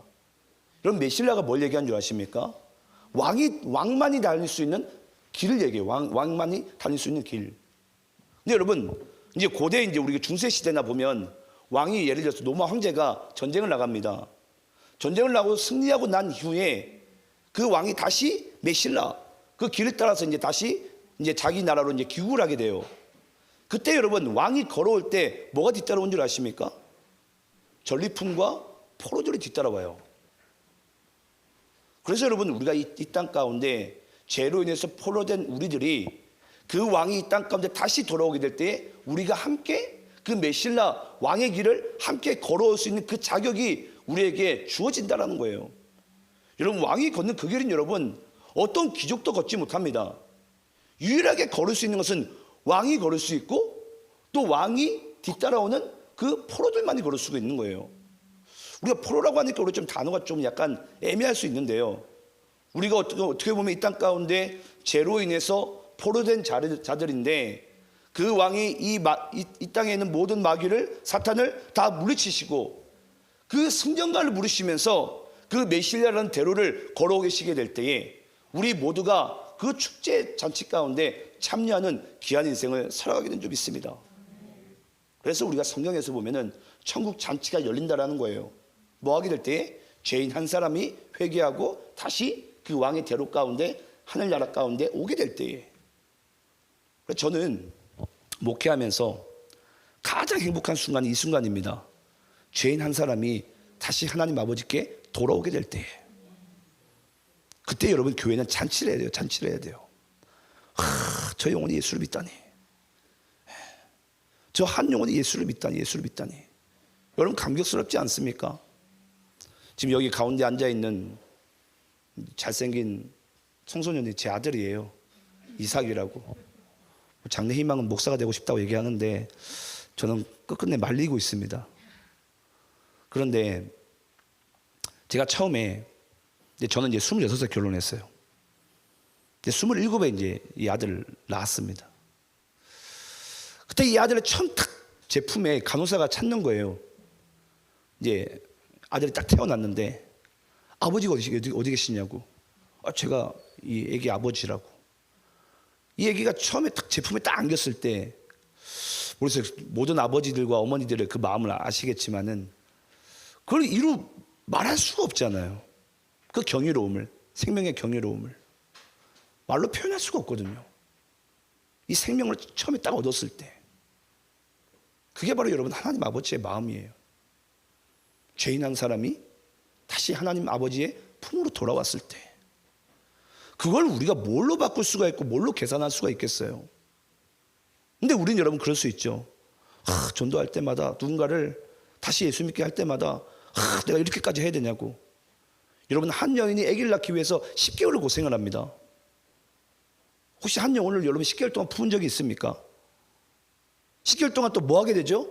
여러분 메실라가 뭘 얘기하는 줄 아십니까? 왕만이 다닐 수 있는 길을 얘기해요. 왕만이 다닐 수 있는 길. 근데 여러분 이제 고대 이제 우리 중세 시대나 보면 왕이 예를 들어서 로마 황제가 전쟁을 나갑니다. 전쟁을 나고 승리하고 난 이후에 그 왕이 다시 메실라 그 길을 따라서 이제 다시 이제 자기 나라로 이제 귀국을 하게 돼요. 그때 여러분 왕이 걸어올 때 뭐가 뒤따라온 줄 아십니까? 전리품과 포로들이 뒤따라와요. 그래서 여러분 우리가 이 땅 가운데 죄로 인해서 포로된 우리들이 그 왕이 이 땅 가운데 다시 돌아오게 될 때 우리가 함께 그 메실라 왕의 길을 함께 걸어올 수 있는 그 자격이 우리에게 주어진다는 거예요. 여러분 왕이 걷는 그 길은 여러분 어떤 귀족도 걷지 못합니다. 유일하게 걸을 수 있는 것은 왕이 걸을 수 있고 또 왕이 뒤따라오는 그 포로들만이 걸을 수가 있는 거예요. 우리가 포로라고 하니까 우리 좀 단어가 좀 약간 애매할 수 있는데요. 우리가 어떻게 보면 이 땅 가운데 죄로 인해서 포로된 자들인데 그 왕이 이 땅에 있는 모든 마귀를, 사탄을 다 물리치시고 그 승전가를 부르시면서 그 메실라라는 대로를 걸어오 계시게 될 때에 우리 모두가 그 축제 잔치 가운데 참여하는 귀한 인생을 살아가게 된 줄 믿습니다. 그래서 우리가 성경에서 보면은 천국 잔치가 열린다라는 거예요. 뭐 하게 될 때에 죄인 한 사람이 회개하고 다시 그 왕의 대로 가운데, 하늘나라 가운데 오게 될 때에. 저는 목회하면서 가장 행복한 순간이 이 순간입니다. 죄인 한 사람이 다시 하나님 아버지께 돌아오게 될 때. 그때 여러분 교회는 잔치를 해야 돼요. 잔치를 해야 돼요. 저 영혼이 예수를 믿다니. 저 한 영혼이 예수를 믿다니. 예수를 믿다니. 여러분 감격스럽지 않습니까? 지금 여기 가운데 앉아있는 잘생긴 청소년이 제 아들이에요. 이삭이라고. 장래 희망은 목사가 되고 싶다고 얘기하는데 저는 끝끝내 말리고 있습니다. 그런데 제가 처음에 저는 이제 26살 결혼했어요. 27에 이제 이 아들을 낳았습니다. 그때 이 아들을 처음 딱 제 품에 간호사가 찾는 거예요. 이제 아들이 딱 태어났는데 아버지가 어디 계시냐고. 제가 이 애기 아버지라고. 이 애기가 처음에 딱 제 품에 딱 안겼을 때, 그래서 모든 아버지들과 어머니들의 그 마음을 아시겠지만은 그걸 이루 말할 수가 없잖아요. 그 경이로움을, 생명의 경이로움을 말로 표현할 수가 없거든요. 이 생명을 처음에 딱 얻었을 때, 그게 바로 여러분 하나님 아버지의 마음이에요. 죄인 한 사람이 다시 하나님 아버지의 품으로 돌아왔을 때, 그걸 우리가 뭘로 바꿀 수가 있고 뭘로 계산할 수가 있겠어요? 근데 우리는 여러분 그럴 수 있죠. 전도할 때마다 누군가를 다시 예수 믿게 할 때마다 내가 이렇게까지 해야 되냐고. 여러분 한 여인이 아기를 낳기 위해서 10개월을 고생을 합니다. 혹시 한 영혼을 여러분 10개월 동안 품은 적이 있습니까? 10개월 동안 또 뭐 하게 되죠?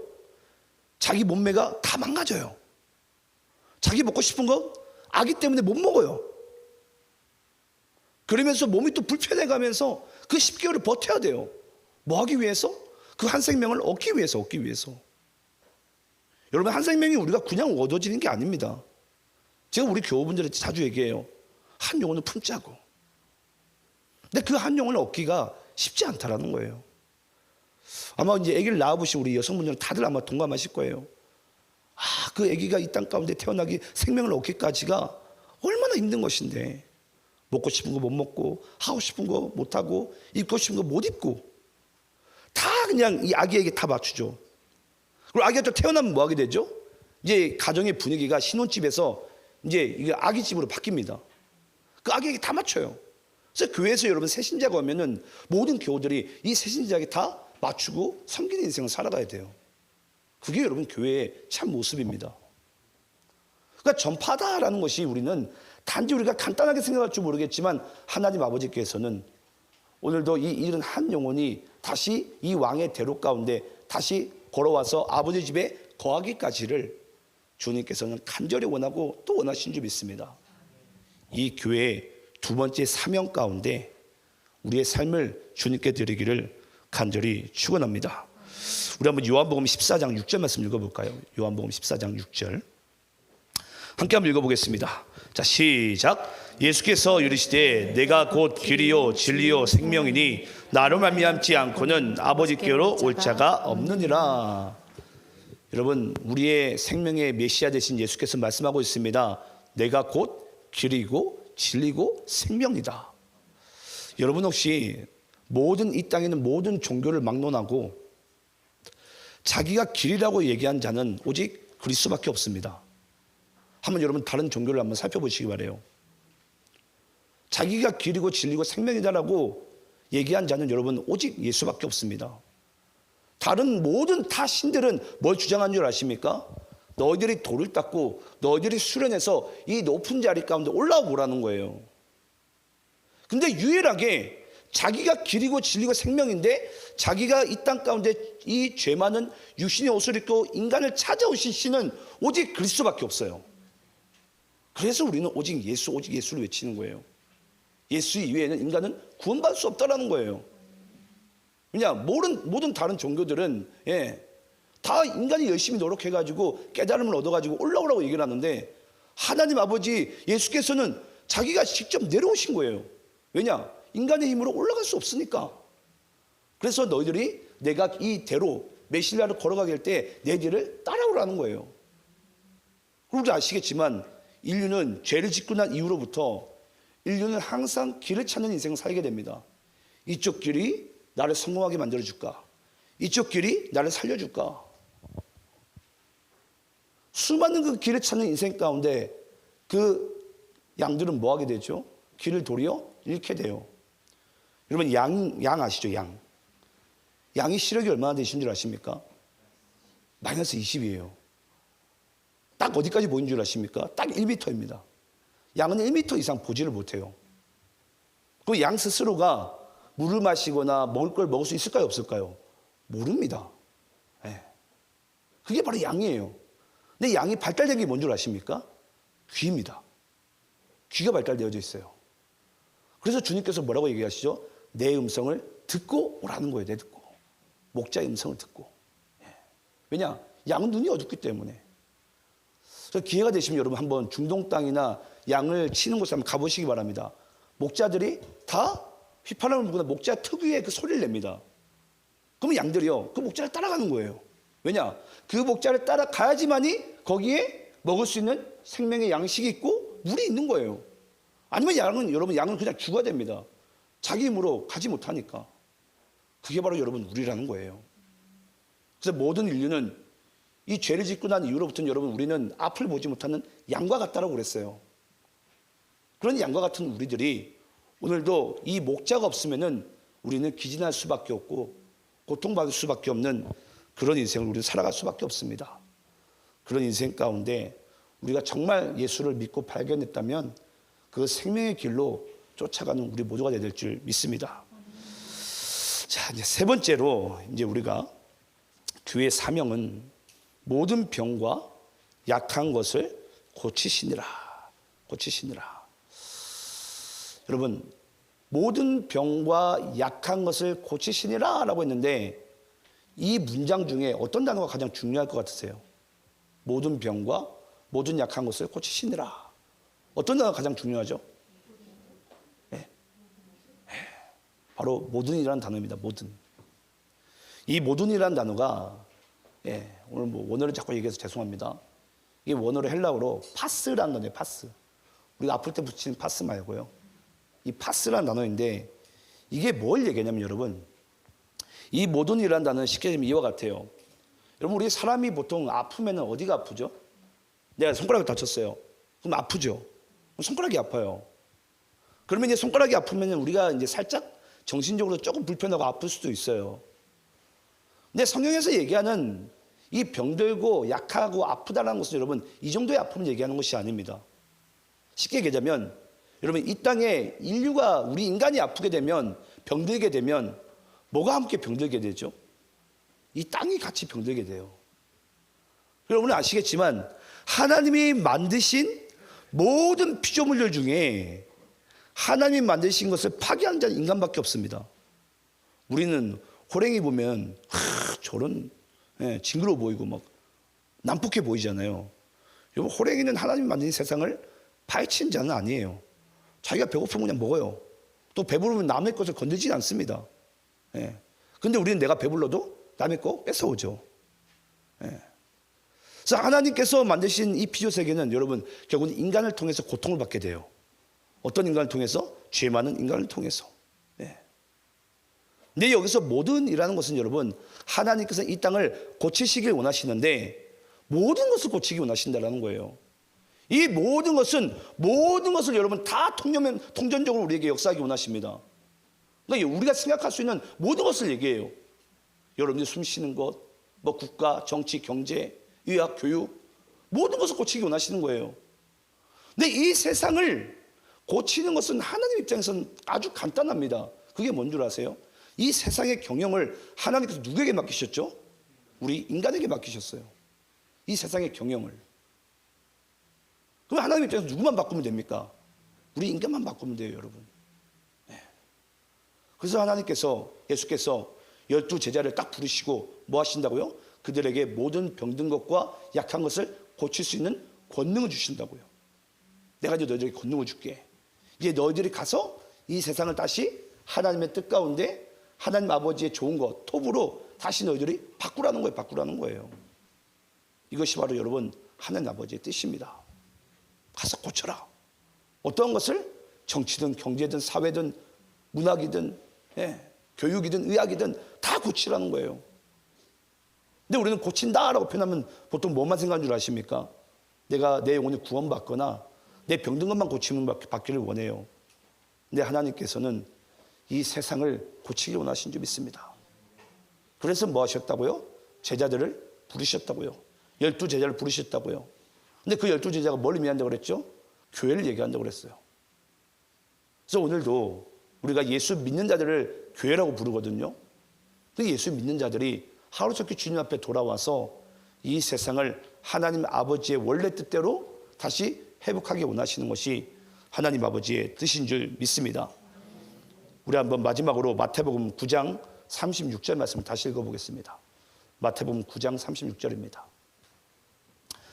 자기 몸매가 다 망가져요. 자기 먹고 싶은 거 아기 때문에 못 먹어요. 그러면서 몸이 또 불편해 가면서 그 10개월을 버텨야 돼요. 뭐 하기 위해서? 그 한 생명을 얻기 위해서. 여러분 한 생명이 우리가 그냥 얻어지는 게 아닙니다. 제가 우리 교우분들한테 자주 얘기해요. 한 영혼을 품자고. 근데 그 한 영혼을 얻기가 쉽지 않다라는 거예요. 아마 이제 아기를 낳아보신 우리 여성분들은 다들 아마 동감하실 거예요. 그 아기가 이 땅 가운데 태어나기, 생명을 얻기까지가 얼마나 힘든 것인데 먹고 싶은 거 못 먹고 하고 싶은 거 못 하고 입고 싶은 거 못 입고 다 그냥 이 아기에게 다 맞추죠. 그리고 아기가 또 태어나면 뭐 하게 되죠? 이제 가정의 분위기가 신혼집에서 이제 이게 아기집으로 바뀝니다. 그 아기에게 다 맞춰요. 그래서 교회에서 여러분 새신자가 오면은 모든 교우들이 이 새신자에게 다 맞추고 섬기는 인생을 살아가야 돼요. 그게 여러분 교회의 참 모습입니다. 그러니까 전파다라는 것이 우리는 단지 우리가 간단하게 생각할 줄 모르겠지만 하나님 아버지께서는 오늘도 이 잃은 한 영혼이 다시 이 왕의 대로 가운데 다시 걸어와서 아버지 집에 거하기까지를 주님께서는 간절히 원하고 또 원하신 줄 믿습니다. 이 교회의 두 번째 사명 가운데 우리의 삶을 주님께 드리기를 간절히 축원합니다. 우리 한번 요한복음 14장 6절 말씀 읽어볼까요? 요한복음 14장 6절 함께 한번 읽어보겠습니다. 자, 시작. 예수께서 이르시되 내가 곧 길이요 진리요 생명이니 나로 말미암지 않고는 아버지께로 올 자가 없느니라. 여러분, 우리의 생명의 메시아 되신 예수께서 말씀하고 있습니다. 내가 곧 길이고 진리고 생명이다. 여러분 혹시 모든 이 땅에 있는 모든 종교를 막론하고 자기가 길이라고 얘기한 자는 오직 그리스도밖에 없습니다. 한번 여러분 다른 종교를 한번 살펴보시기 바래요. 자기가 길이고 진리고 생명이다라고 얘기한 자는 여러분 오직 예수밖에 없습니다. 다른 모든 다 신들은 뭘 주장한 줄 아십니까? 너희들이 돌을 닦고 너희들이 수련해서 이 높은 자리 가운데 올라오라는 거예요. 근데 유일하게 자기가 길이고 진리고 생명인데 자기가 이 땅 가운데 이 죄 많은 육신의 옷을 입고 인간을 찾아오신 신은 오직 그리스도밖에 없어요. 그래서 우리는 오직 예수를 외치는 거예요. 예수 이외에는 인간은 구원받을 수 없다라는 거예요. 왜냐, 모든 다른 종교들은 다 인간이 열심히 노력해가지고 깨달음을 얻어가지고 올라오라고 얘기를 하는데 하나님 아버지 예수께서는 자기가 직접 내려오신 거예요. 왜냐, 인간의 힘으로 올라갈 수 없으니까. 그래서 너희들이 내가 이 대로 메시아를 걸어가게 할 때 내 길을 따라오라는 거예요. 우리 아시겠지만 인류는 죄를 짓고 난 이후로부터 인류는 항상 길을 찾는 인생을 살게 됩니다. 이쪽 길이 나를 성공하게 만들어줄까? 이쪽 길이 나를 살려줄까? 수많은 그 길을 찾는 인생 가운데 그 양들은 뭐 하게 되죠? 길을 도리어 잃게 돼요. 여러분 양 아시죠? 양이 시력이 얼마나 되신 줄 아십니까? 마이너스 20이에요. 딱 어디까지 보이는 줄 아십니까? 딱 1m입니다. 양은 1m 이상 보지를 못해요. 그 양 스스로가 물을 마시거나 먹을 걸 먹을 수 있을까요? 없을까요? 모릅니다. 그게 바로 양이에요. 근데 양이 발달된 게 뭔 줄 아십니까? 귀입니다. 귀가 발달되어져 있어요. 그래서 주님께서 뭐라고 얘기하시죠? 내 음성을 듣고 오라는 거예요. 내 듣고. 목자의 음성을 듣고. 왜냐? 양은 눈이 어둡기 때문에. 그래서 기회가 되시면 여러분 한번 중동 땅이나 양을 치는 곳에 한번 가보시기 바랍니다. 목자들이 다 휘파람을 불거나 목자 특유의 그 소리를 냅니다. 그러면 양들이요, 그 목자를 따라가는 거예요. 왜냐? 그 목자를 따라가야지만이 거기에 먹을 수 있는 생명의 양식이 있고 물이 있는 거예요. 아니면 양은 그냥 죽어야 됩니다. 자기 힘으로 가지 못하니까. 그게 바로 여러분 우리라는 거예요. 그래서 모든 인류는 이 죄를 짓고 난 이후로부터는 여러분 우리는 앞을 보지 못하는 양과 같다라고 그랬어요. 그런 양과 같은 우리들이 오늘도 이 목자가 없으면은 우리는 기진할 수밖에 없고 고통받을 수밖에 없는 그런 인생을 우리는 살아갈 수밖에 없습니다. 그런 인생 가운데 우리가 정말 예수를 믿고 발견했다면 그 생명의 길로 쫓아가는 우리 모두가 되야 될 줄 믿습니다. 자, 이제 세 번째로 이제 우리가 교회의 사명은 모든 병과 약한 것을 고치시니라. 여러분, 모든 병과 약한 것을 고치시니라 라고 했는데 이 문장 중에 어떤 단어가 가장 중요할 것 같으세요? 모든 병과 모든 약한 것을 고치시니라. 어떤 단어가 가장 중요하죠? 바로 모든이라는 단어입니다. 모든. 이 모든이라는 단어가 오늘 뭐 원어를 자꾸 얘기해서 죄송합니다. 이 원어로 헬라어로 파스라는 단어예요. 파스. 우리가 아플 때 붙이는 파스 말고요. 이 파스라는 단어인데 이게 뭘 얘기하냐면 여러분, 이 모든이라는 단어는 쉽게 얘기하면 이와 같아요. 여러분, 우리 사람이 보통 아프면 어디가 아프죠? 내가 손가락을 다쳤어요. 그럼 아프죠? 손가락이 아파요. 그러면 이제 손가락이 아프면 우리가 이제 살짝 정신적으로 조금 불편하고 아플 수도 있어요. 근데 성경에서 얘기하는 이 병들고 약하고 아프다는 것은 여러분 이 정도의 아픔을 얘기하는 것이 아닙니다. 쉽게 얘기하자면 여러분, 이 땅에 인류가, 우리 인간이 아프게 되면, 병들게 되면 뭐가 함께 병들게 되죠? 이 땅이 같이 병들게 돼요. 여러분은 아시겠지만 하나님이 만드신 모든 피조물들 중에 하나님이 만드신 것을 파괴한 자는 인간밖에 없습니다. 우리는 호랭이 보면 저런 징그러워 보이고 막 난폭해 보이잖아요. 여러분, 호랭이는 하나님이 만든 세상을 파헤친 자는 아니에요. 자기가 배고프면 그냥 먹어요. 또 배부르면 남의 것을 건들지 않습니다. 근데 우리는 내가 배불러도 남의 거 뺏어오죠. 그래서 하나님께서 만드신 이 피조 세계는 여러분 결국은 인간을 통해서 고통을 받게 돼요. 어떤 인간을 통해서? 죄 많은 인간을 통해서. 근데 여기서 모든이라는 것은 여러분, 하나님께서 이 땅을 고치시길 원하시는데 모든 것을 고치기 원하신다는 거예요. 이 모든 것을 여러분 다 통전적으로 우리에게 역사하기 원하십니다. 그러니까 우리가 생각할 수 있는 모든 것을 얘기해요. 여러분들이 숨 쉬는 것, 뭐 국가, 정치, 경제, 의학, 교육, 모든 것을 고치기 원하시는 거예요. 근데 이 세상을 고치는 것은 하나님 입장에서는 아주 간단합니다. 그게 뭔 줄 아세요? 이 세상의 경영을 하나님께서 누구에게 맡기셨죠? 우리 인간에게 맡기셨어요. 이 세상의 경영을. 그럼 하나님 입장에서 누구만 바꾸면 됩니까? 우리 인간만 바꾸면 돼요, 여러분. 그래서 하나님께서, 예수께서 12 제자를 딱 부르시고 뭐 하신다고요? 그들에게 모든 병든 것과 약한 것을 고칠 수 있는 권능을 주신다고요. 내가 이제 너희들에게 권능을 줄게. 이제 너희들이 가서 이 세상을 다시 하나님의 뜻 가운데 하나님 아버지의 좋은 것, 톱으로 다시 너희들이 바꾸라는 거예요. 바꾸라는 거예요. 이것이 바로 여러분 하나님 아버지의 뜻입니다. 가서 고쳐라. 어떤 것을? 정치든 경제든 사회든 문학이든 교육이든 의학이든 다 고치라는 거예요. 근데 우리는 고친다라고 표현하면 보통 뭐만 생각하는 줄 아십니까? 내가 내 영혼이 구원받거나 내 병든 것만 고치면 받기를 원해요. 근데 하나님께서는 이 세상을 고치기 원하신 줄 믿습니다. 그래서 뭐 하셨다고요? 제자들을 부르셨다고요. 12 제자를 부르셨다고요. 근데 그 12 제자가 뭘 의미한다고 그랬죠? 교회를 얘기한다고 그랬어요. 그래서 오늘도 우리가 예수 믿는 자들을 교회라고 부르거든요. 근데 예수 믿는 자들이 하루속히 주님 앞에 돌아와서 이 세상을 하나님 아버지의 원래 뜻대로 다시 회복하기 원하시는 것이 하나님 아버지의 뜻인 줄 믿습니다. 우리 한번 마지막으로 마태복음 9장 36절 말씀을 다시 읽어보겠습니다. 마태복음 9장 36절입니다.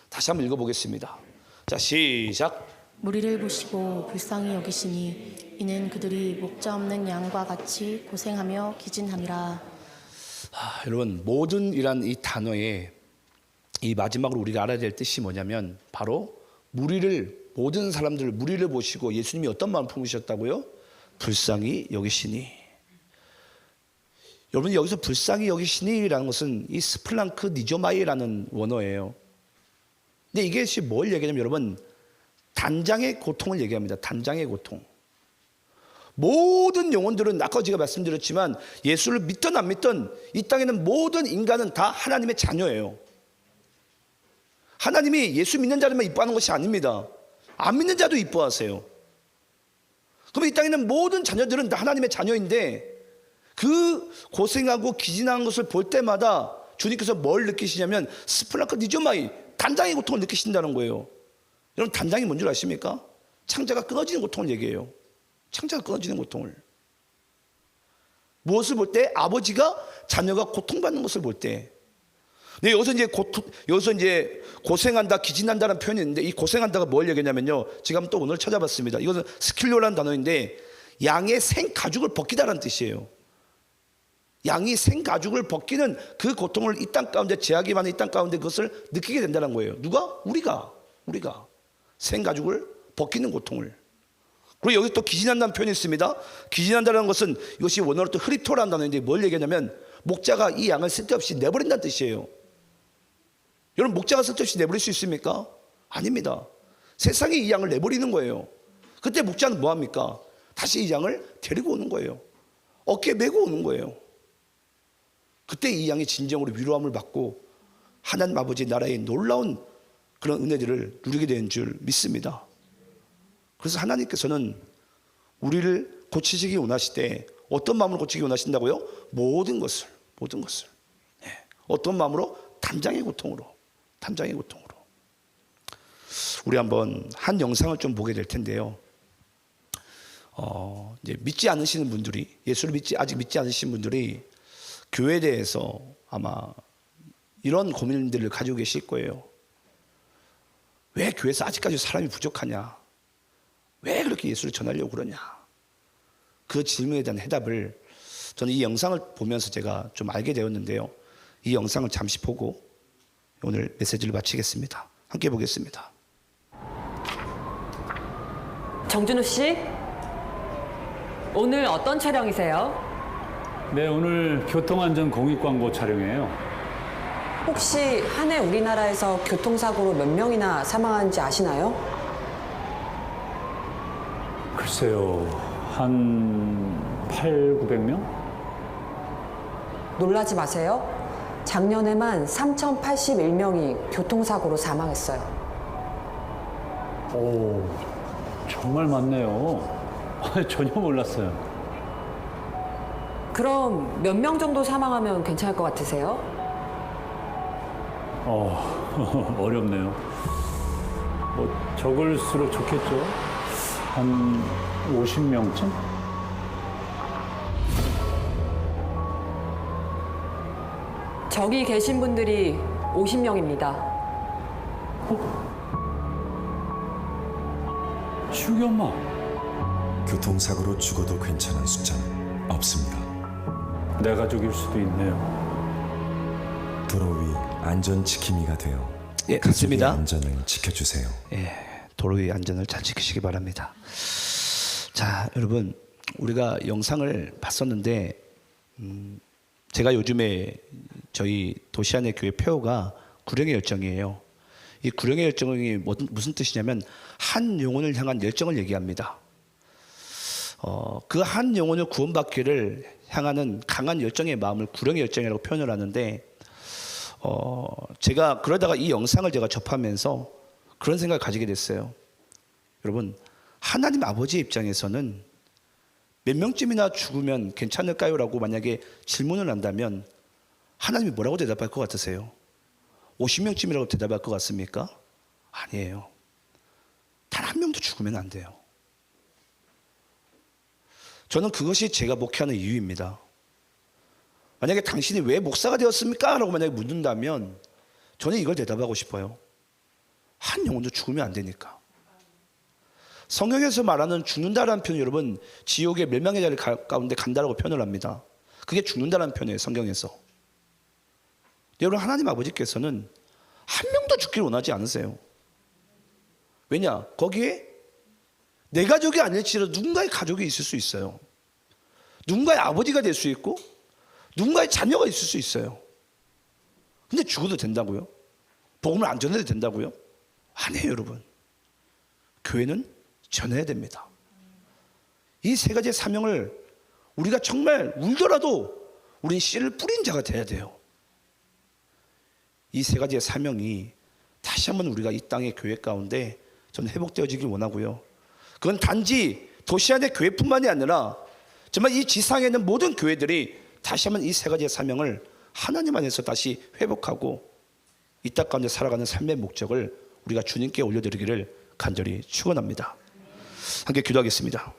다시 한번 읽어보겠습니다. 자, 시작. 무리를 보시고 불쌍히 여기시니 이는 그들이 목자 없는 양과 같이 고생하며 기진함이라. 여러분, 모든이란 이 단어에 이 마지막으로 우리가 알아야 될 뜻이 뭐냐면 바로 모든 사람들 무리를 보시고 예수님이 어떤 마음 품으셨다고요? 불쌍히 여기시니. 여러분, 여기서 불쌍히 여기시니라는 것은 이 스플랑크 니조마이라는 원어예요. 근데 이게 뭘 얘기하냐면 여러분, 단장의 고통을 얘기합니다. 단장의 고통. 모든 영혼들은 아까 제가 말씀드렸지만 예수를 믿든 안 믿든 이 땅에 있는 모든 인간은 다 하나님의 자녀예요. 하나님이 예수 믿는 자들만 이뻐하는 것이 아닙니다. 안 믿는 자도 이뻐하세요. 그럼 이 땅에 있는 모든 자녀들은 다 하나님의 자녀인데 그 고생하고 기진한 것을 볼 때마다 주님께서 뭘 느끼시냐면 스플라크 니조마이, 단장의 고통을 느끼신다는 거예요. 여러분, 단장이 뭔 줄 아십니까? 창자가 끊어지는 고통을 얘기해요. 창자가 끊어지는 고통을. 무엇을 볼 때? 아버지가 자녀가 고통받는 것을 볼 때. 네, 여기서 이제 고생한다, 기진한다는 표현이 있는데 이 고생한다가 뭘 얘기냐면요. 제가 또 오늘 찾아봤습니다. 이것은 스킬로라는 단어인데 양의 생가죽을 벗기다라는 뜻이에요. 양이 생가죽을 벗기는 그 고통을 이 땅 가운데, 제약이 많은 이 땅 가운데 그것을 느끼게 된다는 거예요. 누가? 우리가 생가죽을 벗기는 고통을. 그리고 여기 또 기진한다는 표현이 있습니다. 기진한다는 것은 이것이 원어로 또 흐리토라는 단어인데 뭘 얘기하냐면 목자가 이 양을 쓸데없이 내버린다는 뜻이에요. 여러분, 목자가 쓸데없이 내버릴 수 있습니까? 아닙니다. 세상이 이 양을 내버리는 거예요. 그때 목자는 뭐합니까? 다시 이 양을 데리고 오는 거예요. 어깨에 메고 오는 거예요. 그때 이 양이 진정으로 위로함을 받고 하나님 아버지 나라의 놀라운 그런 은혜들을 누리게 되는 줄 믿습니다. 그래서 하나님께서는 우리를 고치시기 원하실 때 어떤 마음으로 고치기 원하신다고요? 모든 것을 어떤 마음으로? 담장의 고통으로. 우리 한번 한 영상을 좀 보게 될 텐데요. 이제 믿지 않으시는 분들이, 예수를 아직 믿지 않으신 분들이 교회에 대해서 아마 이런 고민들을 가지고 계실 거예요. 왜 교회에서 아직까지 사람이 부족하냐? 왜 그렇게 예수를 전하려고 그러냐? 그 질문에 대한 해답을 저는 이 영상을 보면서 제가 좀 알게 되었는데요. 이 영상을 잠시 보고 오늘 메시지를 마치겠습니다. 함께 보겠습니다. 정준우 씨, 오늘 어떤 촬영이세요? 네, 오늘 교통안전 공익광고 촬영이에요. 혹시 한 해 우리나라에서 교통사고로 몇 명이나 사망하는지 아시나요? 글쎄요, 한 800~900명? 놀라지 마세요. 작년에만 3,081명이 교통사고로 사망했어요. 오, 정말 많네요. 전혀 몰랐어요. 그럼 몇 명 정도 사망하면 괜찮을 것 같으세요? 어렵네요. 뭐 적을수록 좋겠죠. 한 50명쯤? 저기 계신 분들이 50명입니다. 주기 엄마. 교통사고로 죽어도 괜찮은 숫자는 없습니다. 내 가족일 수도 있네요. 도로 위 안전지킴이가 되어 예, 가족의 맞습니다. 안전을 지켜주세요. 도로 위 안전을 잘 지키시기 바랍니다. 자, 여러분, 우리가 영상을 봤었는데 제가 요즘에 저희 도시안의 교회 폐허가 구령의 열정이에요. 이 구령의 열정이 무슨 뜻이냐면 한 영혼을 향한 열정을 얘기합니다. 그 한 영혼을 구원받기를 향하는 강한 열정의 마음을 구령의 열정이라고 표현을 하는데 제가 그러다가 이 영상을 제가 접하면서 그런 생각을 가지게 됐어요. 여러분, 하나님 아버지의 입장에서는 몇 명쯤이나 죽으면 괜찮을까요? 라고 만약에 질문을 한다면 하나님이 뭐라고 대답할 것 같으세요? 50명쯤이라고 대답할 것 같습니까? 아니에요. 단 한 명도 죽으면 안 돼요. 저는 그것이 제가 목회하는 이유입니다. 만약에 당신이 왜 목사가 되었습니까? 라고 만약에 묻는다면 저는 이걸 대답하고 싶어요. 한 영혼도 죽으면 안 되니까. 성경에서 말하는 죽는다라는 표현, 여러분, 지옥의 멸망의 자리 가운데 간다라고 표현을 합니다. 그게 죽는다라는 표현이에요, 성경에서. 여러분, 하나님 아버지께서는 한 명도 죽기를 원하지 않으세요. 왜냐? 거기에 내 가족이 아닐지라도 누군가의 가족이 있을 수 있어요. 누군가의 아버지가 될 수 있고 누군가의 자녀가 있을 수 있어요. 근데 죽어도 된다고요? 복음을 안 전해도 된다고요? 아니에요, 여러분. 교회는 전해야 됩니다. 이 세 가지의 사명을 우리가 정말 울더라도 우린 씨를 뿌린 자가 돼야 돼요. 이 세 가지의 사명이 다시 한번 우리가 이 땅의 교회 가운데 저는 회복되어지길 원하고요. 그건 단지 도시안의 교회뿐만이 아니라 정말 이 지상에 있는 모든 교회들이 다시 한번 이 세 가지의 사명을 하나님 안에서 다시 회복하고 이 땅 가운데 살아가는 삶의 목적을 우리가 주님께 올려드리기를 간절히 축원합니다. 함께 기도하겠습니다.